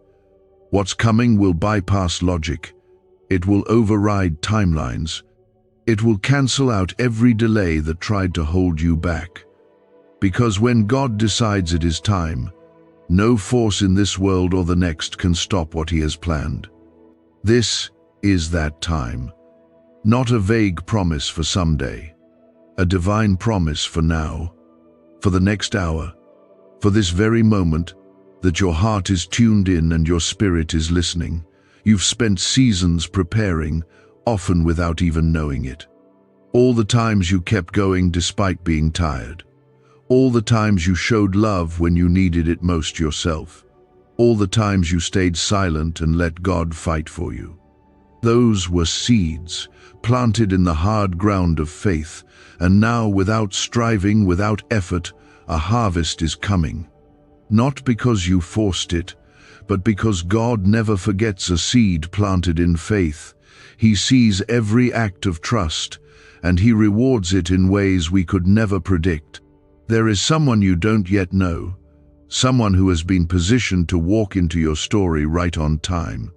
What's coming will bypass logic. It will override timelines. It will cancel out every delay that tried to hold you back. Because when God decides it is time, no force in this world or the next can stop what He has planned. This is that time. Not a vague promise for someday. A divine promise for now. For the next hour, for this very moment, that your heart is tuned in and your spirit is listening. You've spent seasons preparing, often without even knowing it. All the times you kept going despite being tired. All the times you showed love when you needed it most yourself. All the times you stayed silent and let God fight for you. Those were seeds, planted in the hard ground of faith, and now without striving, without effort, a harvest is coming. Not because you forced it, but because God never forgets a seed planted in faith. He sees every act of trust, and He rewards it in ways we could never predict. There is someone you don't yet know, someone who has been positioned to walk into your story right on time.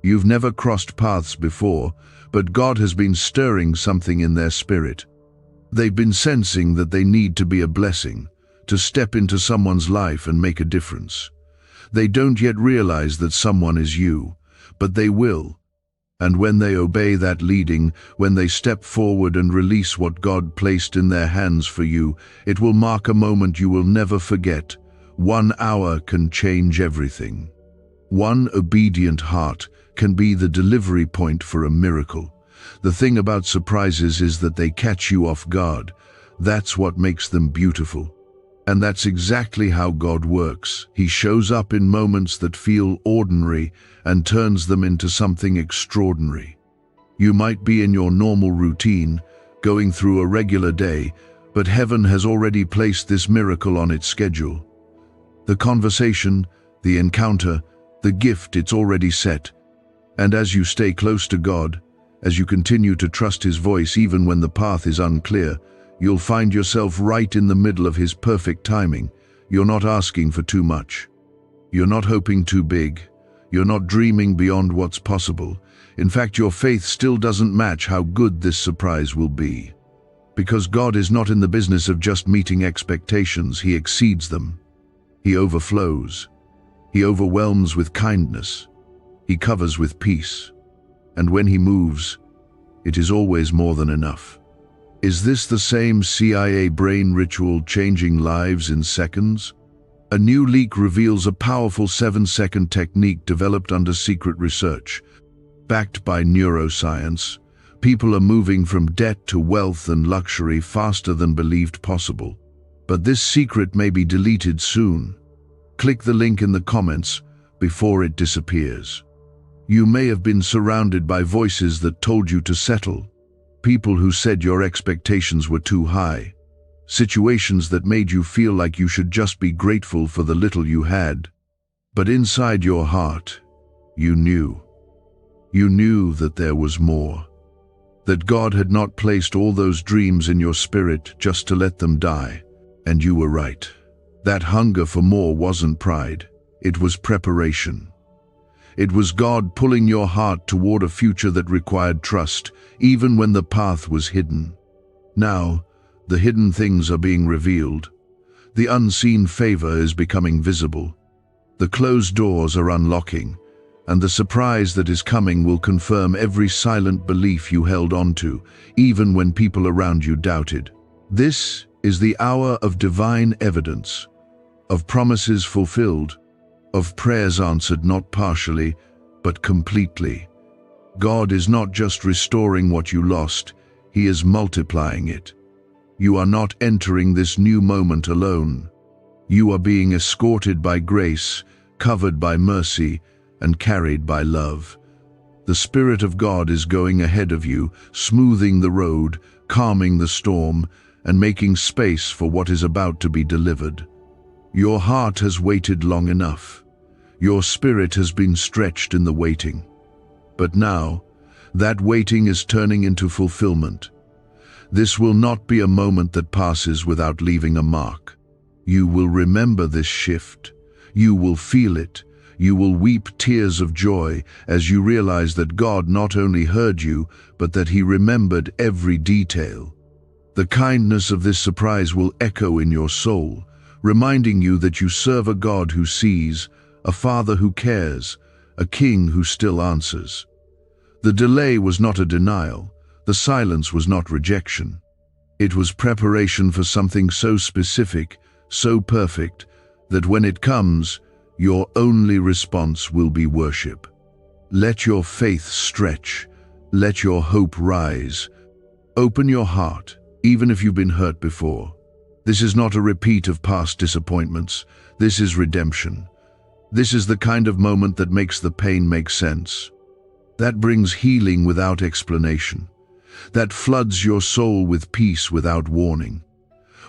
You've never crossed paths before, but God has been stirring something in their spirit. They've been sensing that they need to be a blessing, to step into someone's life and make a difference. They don't yet realize that someone is you, but they will. And when they obey that leading, when they step forward and release what God placed in their hands for you, it will mark a moment you will never forget. 1 hour can change everything. One obedient heart can be the delivery point for a miracle. The thing about surprises is that they catch you off guard. That's what makes them beautiful. And that's exactly how God works. He shows up in moments that feel ordinary and turns them into something extraordinary. You might be in your normal routine, going through a regular day, but heaven has already placed this miracle on its schedule. The conversation, the encounter, the gift, it's already set. And as you stay close to God, as you continue to trust His voice even when the path is unclear, you'll find yourself right in the middle of His perfect timing. You're not asking for too much. You're not hoping too big. You're not dreaming beyond what's possible. In fact, your faith still doesn't match how good this surprise will be. Because God is not in the business of just meeting expectations. He exceeds them. He overflows. He overwhelms with kindness. He covers with peace. And when He moves, it is always more than enough. Is this the same CIA brain ritual changing lives in seconds? A new leak reveals a powerful 7-second technique developed under secret research. Backed by neuroscience, people are moving from debt to wealth and luxury faster than believed possible. But this secret may be deleted soon. Click the link in the comments before it disappears. You may have been surrounded by voices that told you to settle. People who said your expectations were too high. Situations that made you feel like you should just be grateful for the little you had. But inside your heart, you knew. You knew that there was more. That God had not placed all those dreams in your spirit just to let them die. And you were right. That hunger for more wasn't pride. It was preparation. It was God pulling your heart toward a future that required trust, even when the path was hidden. Now, the hidden things are being revealed. The unseen favor is becoming visible. The closed doors are unlocking, and the surprise that is coming will confirm every silent belief you held onto, even when people around you doubted. This is the hour of divine evidence, of promises fulfilled, of prayers answered not partially, but completely. God is not just restoring what you lost, He is multiplying it. You are not entering this new moment alone. You are being escorted by grace, covered by mercy, and carried by love. The Spirit of God is going ahead of you, smoothing the road, calming the storm, and making space for what is about to be delivered. Your heart has waited long enough. Your spirit has been stretched in the waiting. But now, that waiting is turning into fulfillment. This will not be a moment that passes without leaving a mark. You will remember this shift. You will feel it. You will weep tears of joy as you realize that God not only heard you, but that He remembered every detail. The kindness of this surprise will echo in your soul, reminding you that you serve a God who sees, a Father who cares, a King who still answers. The delay was not a denial. The silence was not rejection. It was preparation for something so specific, so perfect, that when it comes, your only response will be worship. Let your faith stretch. Let your hope rise. Open your heart, even if you've been hurt before. This is not a repeat of past disappointments. This is redemption. This is the kind of moment that makes the pain make sense. That brings healing without explanation. That floods your soul with peace without warning.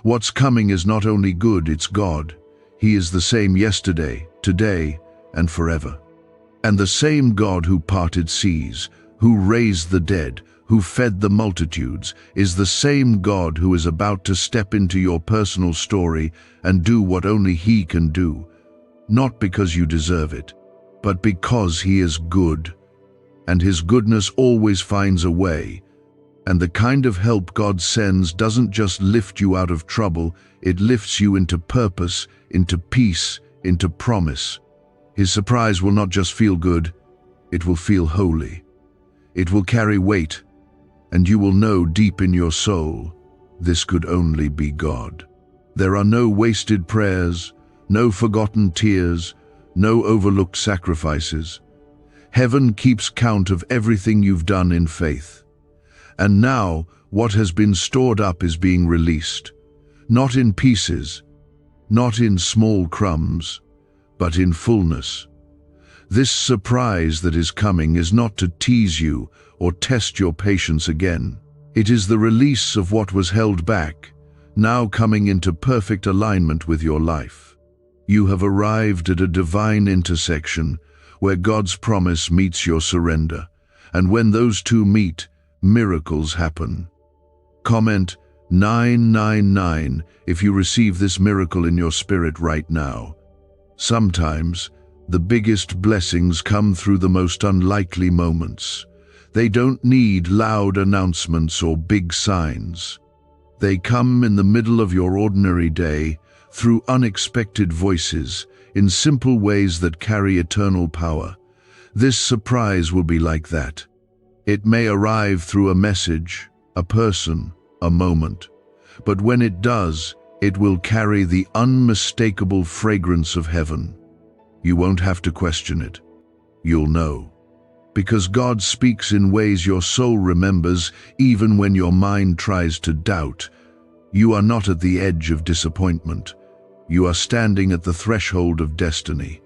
What's coming is not only good, it's God. He is the same yesterday, today, and forever. And the same God who parted seas, who raised the dead, who fed the multitudes, is the same God who is about to step into your personal story and do what only He can do. Not because you deserve it, but because He is good. And His goodness always finds a way. And the kind of help God sends doesn't just lift you out of trouble, it lifts you into purpose, into peace, into promise. His surprise will not just feel good, it will feel holy. It will carry weight, and you will know deep in your soul, this could only be God. There are no wasted prayers, no forgotten tears, no overlooked sacrifices. Heaven keeps count of everything you've done in faith. And now, what has been stored up is being released. Not in pieces, not in small crumbs, but in fullness. This surprise that is coming is not to tease you or test your patience again. It is the release of what was held back, now coming into perfect alignment with your life. You have arrived at a divine intersection where God's promise meets your surrender, and when those two meet, miracles happen. Comment 999 if you receive this miracle in your spirit right now. Sometimes, the biggest blessings come through the most unlikely moments. They don't need loud announcements or big signs. They come in the middle of your ordinary day, through unexpected voices, in simple ways that carry eternal power. This surprise will be like that. It may arrive through a message, a person, a moment. But when it does, it will carry the unmistakable fragrance of heaven. You won't have to question it. You'll know. Because God speaks in ways your soul remembers, even when your mind tries to doubt. You are not at the edge of disappointment. You are standing at the threshold of destiny.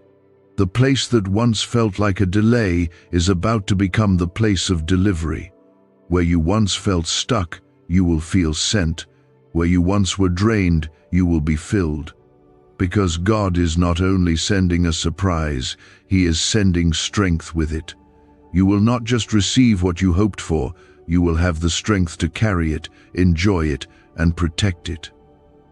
The place that once felt like a delay is about to become the place of delivery. Where you once felt stuck, you will feel sent. Where you once were drained, you will be filled. Because God is not only sending a surprise, He is sending strength with it. You will not just receive what you hoped for, you will have the strength to carry it, enjoy it, and protect it.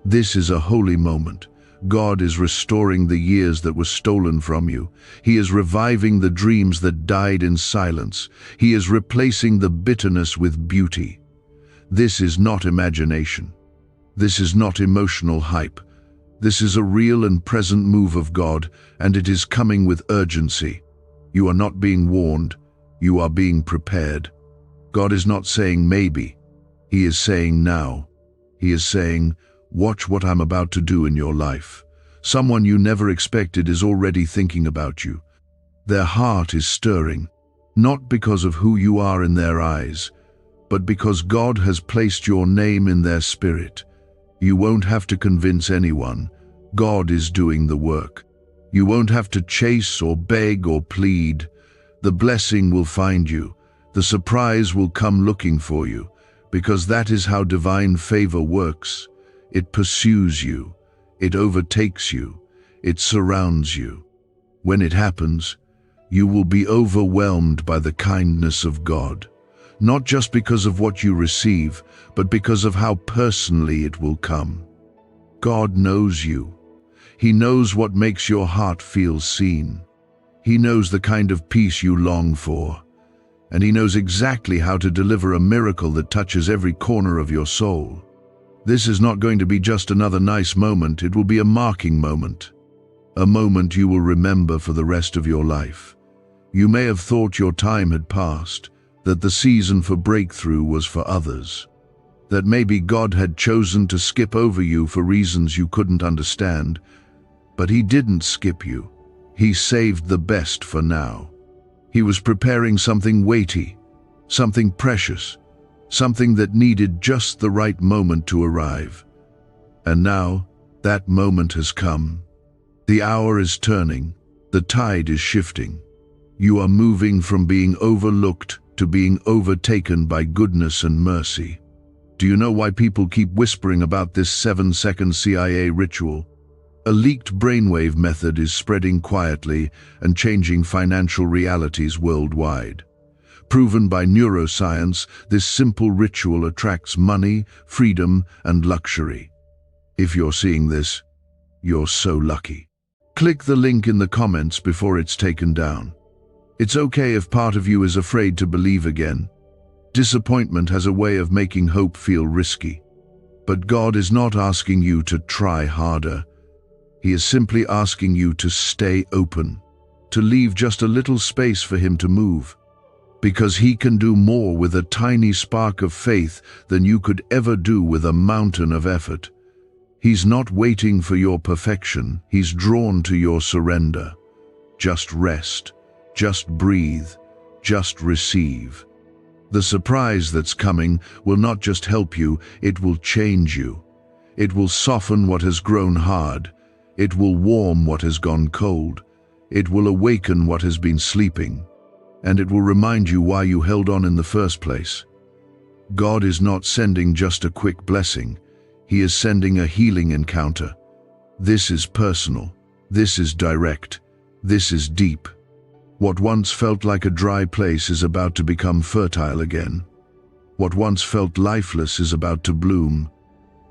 This is a holy moment. God is restoring the years that were stolen from you. He is reviving the dreams that died in silence. He is replacing the bitterness with beauty. This is not imagination. This is not emotional hype. This is a real and present move of God, and it is coming with urgency. You are not being warned, you are being prepared. God is not saying maybe, He is saying now. He is saying, watch what I'm about to do in your life. Someone you never expected is already thinking about you. Their heart is stirring, not because of who you are in their eyes, but because God has placed your name in their spirit. You won't have to convince anyone. God is doing the work. You won't have to chase or beg or plead. The blessing will find you. The surprise will come looking for you, because that is how divine favor works. It pursues you. It overtakes you. It surrounds you. When it happens, you will be overwhelmed by the kindness of God, not just because of what you receive, but because of how personally it will come. God knows you. He knows what makes your heart feel seen. He knows the kind of peace you long for, and He knows exactly how to deliver a miracle that touches every corner of your soul. This is not going to be just another nice moment, it will be a marking moment. A moment you will remember for the rest of your life. You may have thought your time had passed, that the season for breakthrough was for others, that maybe God had chosen to skip over you for reasons you couldn't understand, but He didn't skip you. He saved the best for now. He was preparing something weighty, something precious, something that needed just the right moment to arrive. And now, that moment has come. The hour is turning, the tide is shifting. You are moving from being overlooked to being overtaken by goodness and mercy. Do you know why people keep whispering about this 7-second CIA ritual? A leaked brainwave method is spreading quietly and changing financial realities worldwide. Proven by neuroscience, this simple ritual attracts money, freedom, and luxury. If you're seeing this, you're so lucky. Click the link in the comments before it's taken down. It's okay if part of you is afraid to believe again. Disappointment has a way of making hope feel risky. But God is not asking you to try harder. He is simply asking you to stay open, to leave just a little space for Him to move. Because He can do more with a tiny spark of faith than you could ever do with a mountain of effort. He's not waiting for your perfection, He's drawn to your surrender. Just rest. Just breathe, just receive. The surprise that's coming will not just help you, it will change you. It will soften what has grown hard. It will warm what has gone cold. It will awaken what has been sleeping. And it will remind you why you held on in the first place. God is not sending just a quick blessing. He is sending a healing encounter. This is personal. This is direct. This is deep. What once felt like a dry place is about to become fertile again. What once felt lifeless is about to bloom.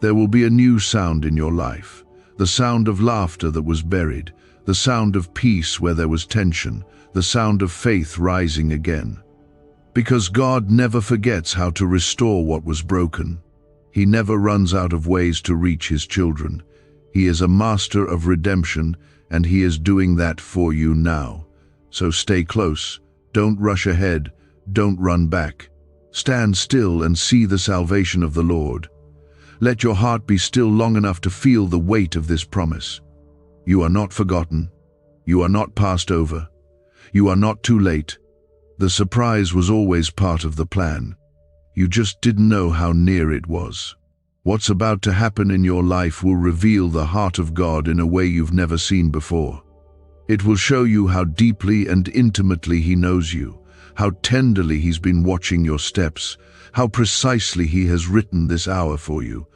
There will be a new sound in your life, the sound of laughter that was buried, the sound of peace where there was tension, the sound of faith rising again. Because God never forgets how to restore what was broken. He never runs out of ways to reach His children. He is a master of redemption, and He is doing that for you now. So stay close, don't rush ahead, don't run back. Stand still and see the salvation of the Lord. Let your heart be still long enough to feel the weight of this promise. You are not forgotten. You are not passed over. You are not too late. The surprise was always part of the plan. You just didn't know how near it was. What's about to happen in your life will reveal the heart of God in a way you've never seen before. It will show you how deeply and intimately He knows you, how tenderly He's been watching your steps, how precisely He has written this hour for you.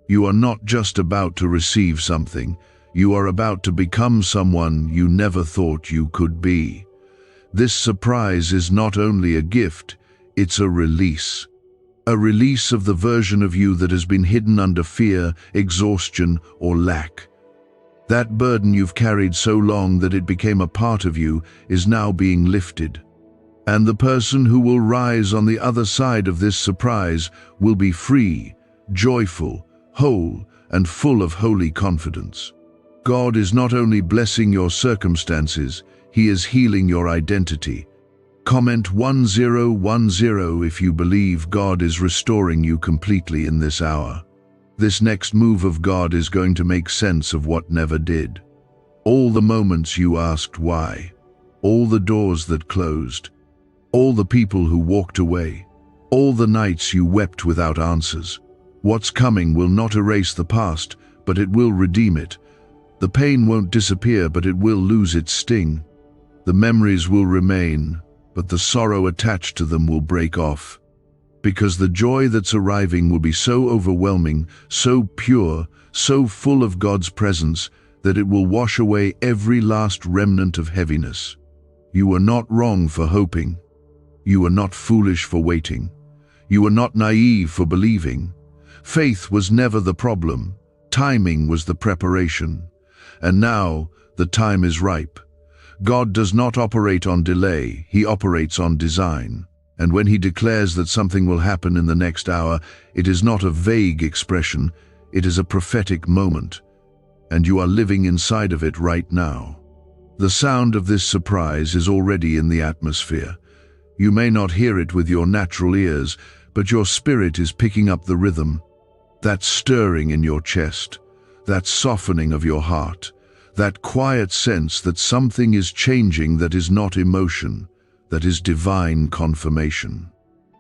You are not just about to receive something, you are about to become someone you never thought you could be. This surprise is not only a gift, it's a release. A release of the version of you that has been hidden under fear, exhaustion, or lack. That burden you've carried so long that it became a part of you is now being lifted. And the person who will rise on the other side of this surprise will be free, joyful, whole, and full of holy confidence. God is not only blessing your circumstances, He is healing your identity. Comment 1010 if you believe God is restoring you completely in this hour. This next move of God is going to make sense of what never did. All the moments you asked why, all the doors that closed, all the people who walked away, all the nights you wept without answers. What's coming will not erase the past, but it will redeem it. The pain won't disappear, but it will lose its sting. The memories will remain, but the sorrow attached to them will break off. Because the joy that's arriving will be so overwhelming, so pure, so full of God's presence, that it will wash away every last remnant of heaviness. You were not wrong for hoping. You were not foolish for waiting. You were not naive for believing. Faith was never the problem. Timing was the preparation. And now, the time is ripe. God does not operate on delay, He operates on design. And when He declares that something will happen in the next hour, it is not a vague expression, it is a prophetic moment. And you are living inside of it right now. The sound of this surprise is already in the atmosphere. You may not hear it with your natural ears, but your spirit is picking up the rhythm. That stirring in your chest, that softening of your heart, that quiet sense that something is changing that is not emotion, that is divine confirmation.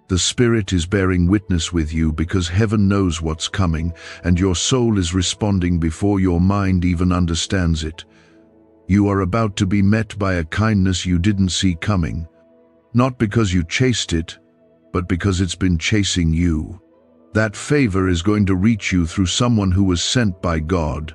The Spirit is bearing witness with you because heaven knows what's coming, and your soul is responding before your mind even understands it. You are about to be met by a kindness you didn't see coming, not because you chased it, but because it's been chasing you. That favor is going to reach you through someone who was sent by God.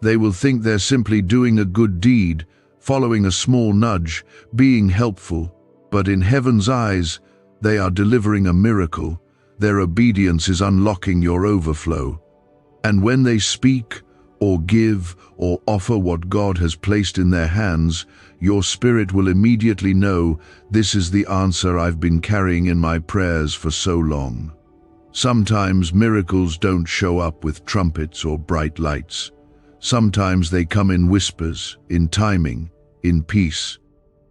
They will think they're simply doing a good deed, following a small nudge, being helpful, but in heaven's eyes, they are delivering a miracle. Their obedience is unlocking your overflow. And when they speak, or give, or offer what God has placed in their hands, your spirit will immediately know, this is the answer I've been carrying in my prayers for so long. Sometimes miracles don't show up with trumpets or bright lights. Sometimes they come in whispers, in timing, in peace.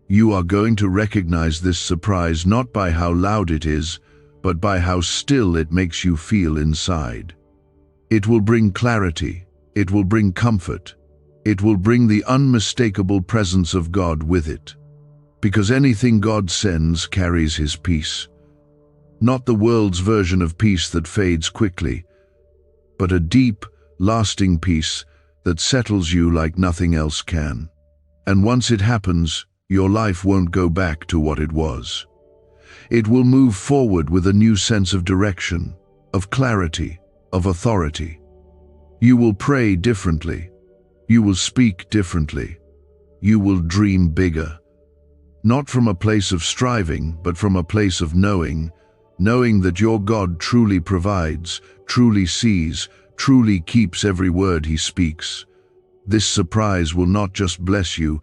You are going to recognize this surprise not by how loud it is, but by how still it makes you feel inside. It will bring clarity, it will bring comfort, it will bring the unmistakable presence of God with it. Because anything God sends carries His peace. Not the world's version of peace that fades quickly, but a deep, lasting peace that settles you like nothing else can. And once it happens, your life won't go back to what it was. It will move forward with a new sense of direction, of clarity, of authority. You will pray differently. You will speak differently. You will dream bigger. Not from a place of striving, but from a place of knowing that your God truly provides, truly sees, truly keeps every word He speaks. This surprise will not just bless you,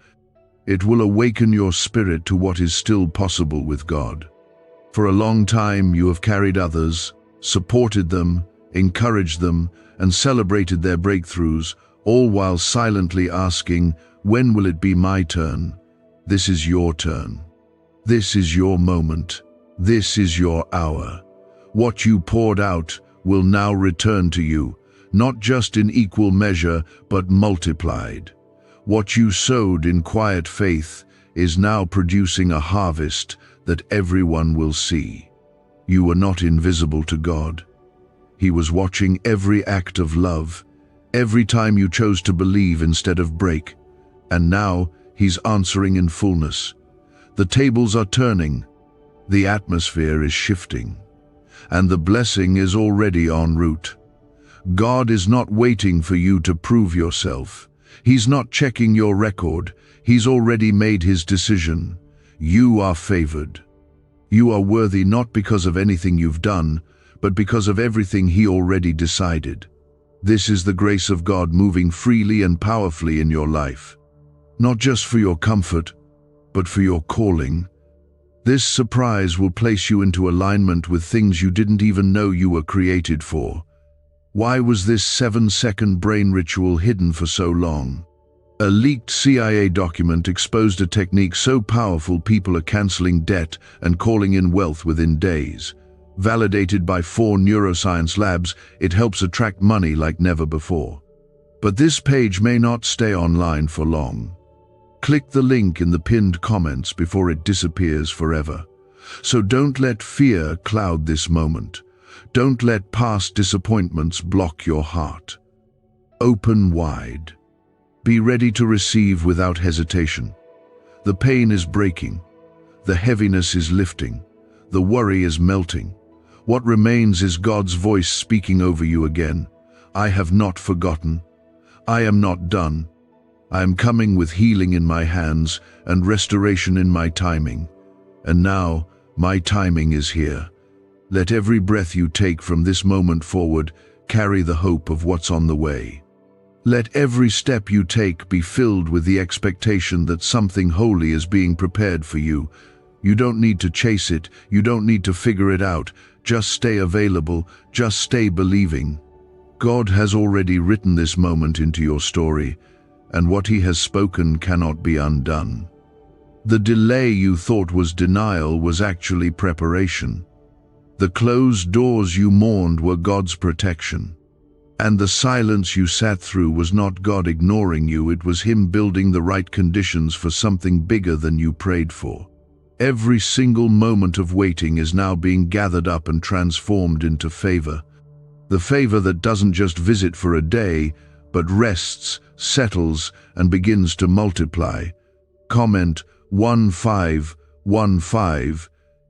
it will awaken your spirit to what is still possible with God. For a long time you have carried others, supported them, encouraged them, and celebrated their breakthroughs, all while silently asking, when will it be my turn? This is your turn. This is your moment. This is your hour. What you poured out will now return to you, not just in equal measure, but multiplied. What you sowed in quiet faith is now producing a harvest that everyone will see. You were not invisible to God. He was watching every act of love, every time you chose to believe instead of break. And now He's answering in fullness. The tables are turning. The atmosphere is shifting. And the blessing is already en route. God is not waiting for you to prove yourself. He's not checking your record. He's already made His decision. You are favored. You are worthy not because of anything you've done, but because of everything He already decided. This is the grace of God moving freely and powerfully in your life. Not just for your comfort, but for your calling. This surprise will place you into alignment with things you didn't even know you were created for. Why was this 7-second brain ritual hidden for so long? A leaked CIA document exposed a technique so powerful people are canceling debt and calling in wealth within days. Validated by 4 neuroscience labs, it helps attract money like never before. But this page may not stay online for long. Click the link in the pinned comments before it disappears forever. So don't let fear cloud this moment. Don't let past disappointments block your heart. Open wide. Be ready to receive without hesitation. The pain is breaking. The heaviness is lifting. The worry is melting. What remains is God's voice speaking over you again. I have not forgotten. I am not done. I am coming with healing in my hands and restoration in my timing. And now, my timing is here. Let every breath you take from this moment forward carry the hope of what's on the way. Let every step you take be filled with the expectation that something holy is being prepared for you. You don't need to chase it. You don't need to figure it out. Just stay available. Just stay believing. God has already written this moment into your story, and what He has spoken cannot be undone. The delay you thought was denial was actually preparation. The closed doors you mourned were God's protection. And the silence you sat through was not God ignoring you, it was Him building the right conditions for something bigger than you prayed for. Every single moment of waiting is now being gathered up and transformed into favor. The favor that doesn't just visit for a day, but rests, settles, and begins to multiply. Comment 1515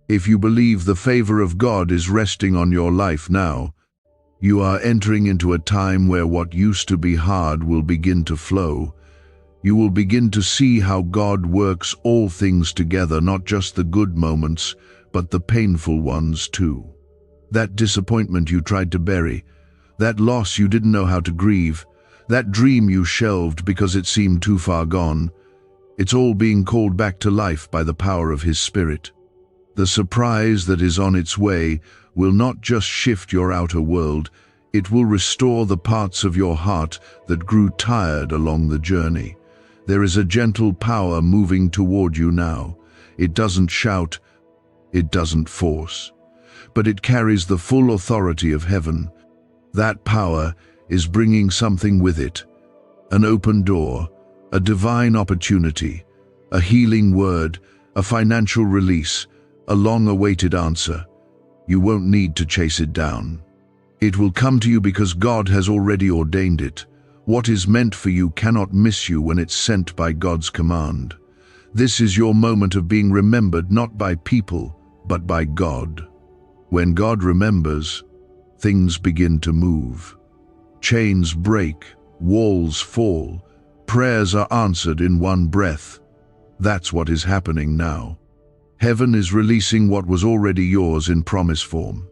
if you believe the favor of God is resting on your life now. You are entering into a time where what used to be hard will begin to flow. You will begin to see how God works all things together, not just the good moments, but the painful ones too. That disappointment you tried to bury, that loss you didn't know how to grieve, that dream you shelved because it seemed too far gone, it's all being called back to life by the power of His Spirit. The surprise that is on its way will not just shift your outer world, it will restore the parts of your heart that grew tired along the journey. There is a gentle power moving toward you now. It doesn't shout, it doesn't force, but it carries the full authority of heaven. That power is bringing something with it, an open door, a divine opportunity, a healing word, a financial release, a long-awaited answer. You won't need to chase it down. It will come to you because God has already ordained it. What is meant for you cannot miss you when it's sent by God's command. This is your moment of being remembered not by people, but by God. When God remembers, things begin to move. Chains break, walls fall, prayers are answered in one breath. That's what is happening now. Heaven is releasing what was already yours in promise form,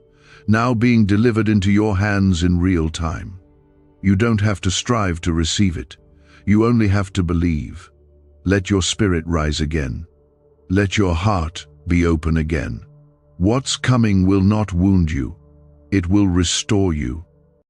now being delivered into your hands in real time. You don't have to strive to receive it. You only have to believe. Let your spirit rise again. Let your heart be open again. What's coming will not wound you. It will restore you.